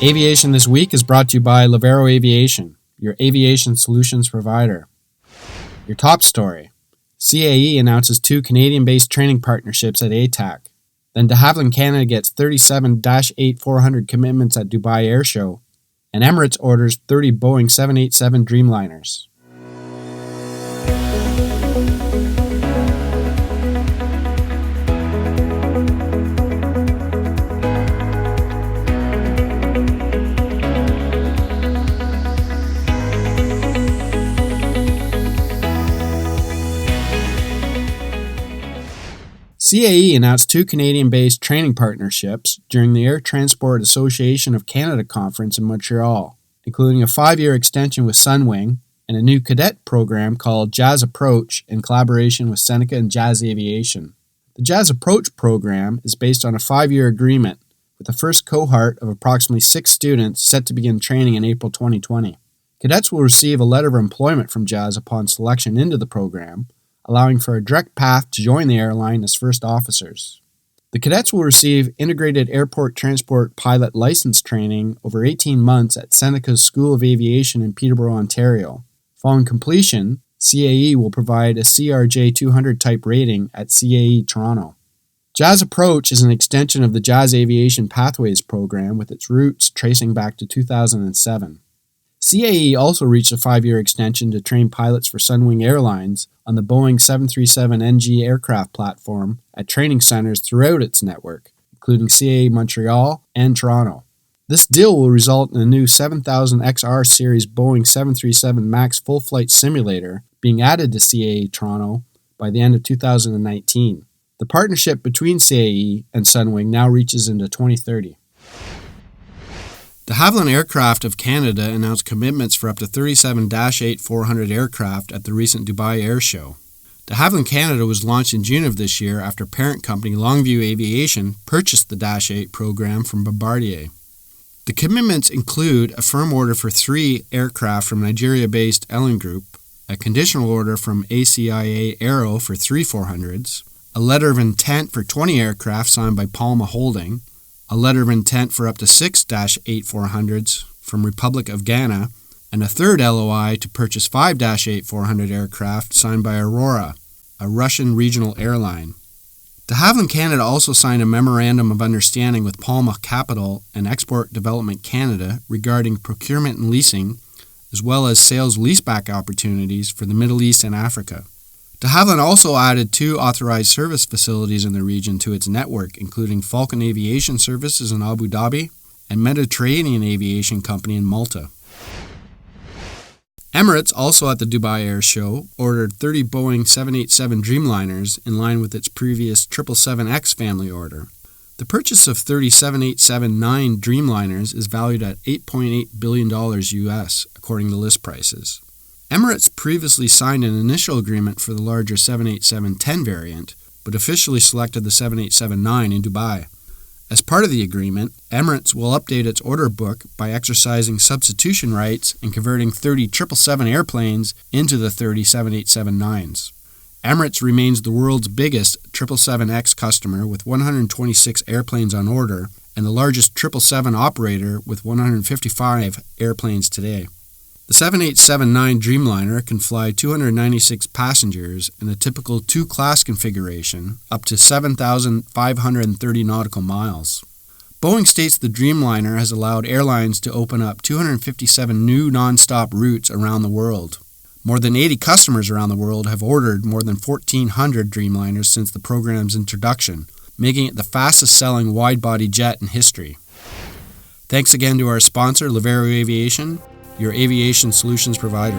Aviation This Week is brought to you by Lavero Aviation, your aviation solutions provider. Your top story: CAE announces 2 Canadian-based training partnerships at ATAC. Then de Havilland Canada gets 37 -8-400 commitments at Dubai Airshow. And Emirates orders 30 Boeing 787 Dreamliners. CAE announced 2 Canadian-based training partnerships during the Air Transport Association of Canada conference in Montreal, including a 5-year extension with Sunwing and a new cadet program called Jazz Approach in collaboration with Seneca and Jazz Aviation. The Jazz Approach program is based on a 5-year agreement with the first cohort of approximately 6 students set to begin training in April 2020. Cadets will receive a letter of employment from Jazz upon selection into the program, allowing for a direct path to join the airline as first officers. The cadets will receive integrated airport transport pilot license training over 18 months at Seneca's School of Aviation in Peterborough, Ontario. Following completion, CAE will provide a CRJ 200 type rating at CAE Toronto. Jazz Approach is an extension of the Jazz Aviation Pathways program with its roots tracing back to 2007. CAE also reached a 5-year extension to train pilots for Sunwing Airlines on the Boeing 737NG aircraft platform at training centers throughout its network, including CAE Montreal and Toronto. This deal will result in a new 7000 XR series Boeing 737 MAX full flight simulator being added to CAE Toronto by the end of 2019. The partnership between CAE and Sunwing now reaches into 2030. De Havilland Aircraft of Canada announced commitments for up to 37 -8-400 aircraft at the recent Dubai Airshow. De Havilland Canada was launched in June of this year after parent company Longview Aviation purchased the Dash 8 program from Bombardier. The commitments include a firm order for 3 aircraft from Nigeria-based Ellen Group, a conditional order from ACIA Aero for 3 400s, a letter of intent for 20 aircraft signed by Palma Holding, a letter of intent for up to 6 -8-400s from Republic of Ghana, and a third LOI to purchase 5 -8-400 aircraft signed by Aurora, a Russian regional airline. De Havilland Canada also signed a Memorandum of Understanding with Palma Capital and Export Development Canada regarding procurement and leasing, as well as sales leaseback opportunities for the Middle East and Africa. De Havilland also added 2 authorized service facilities in the region to its network, including Falcon Aviation Services in Abu Dhabi and Mediterranean Aviation Company in Malta. Emirates, also at the Dubai Airshow, ordered 30 Boeing 787 Dreamliners in line with its previous 777X family order. The purchase of 30 787-9 Dreamliners is valued at $8.8 billion US, according to list prices. Emirates previously signed an initial agreement for the larger 787-10 variant, but officially selected the 787-9 in Dubai. As part of the agreement, Emirates will update its order book by exercising substitution rights and converting 30 777 airplanes into the 30 787-9s. Emirates remains the world's biggest 777X customer with 126 airplanes on order and the largest 777 operator with 155 airplanes today. The 787-9 Dreamliner can fly 296 passengers in a typical 2-class configuration, up to 7,530 nautical miles. Boeing states the Dreamliner has allowed airlines to open up 257 new non-stop routes around the world. More than 80 customers around the world have ordered more than 1,400 Dreamliners since the program's introduction, making it the fastest-selling wide-body jet in history. Thanks again to our sponsor, Lavero Aviation, your aviation solutions provider.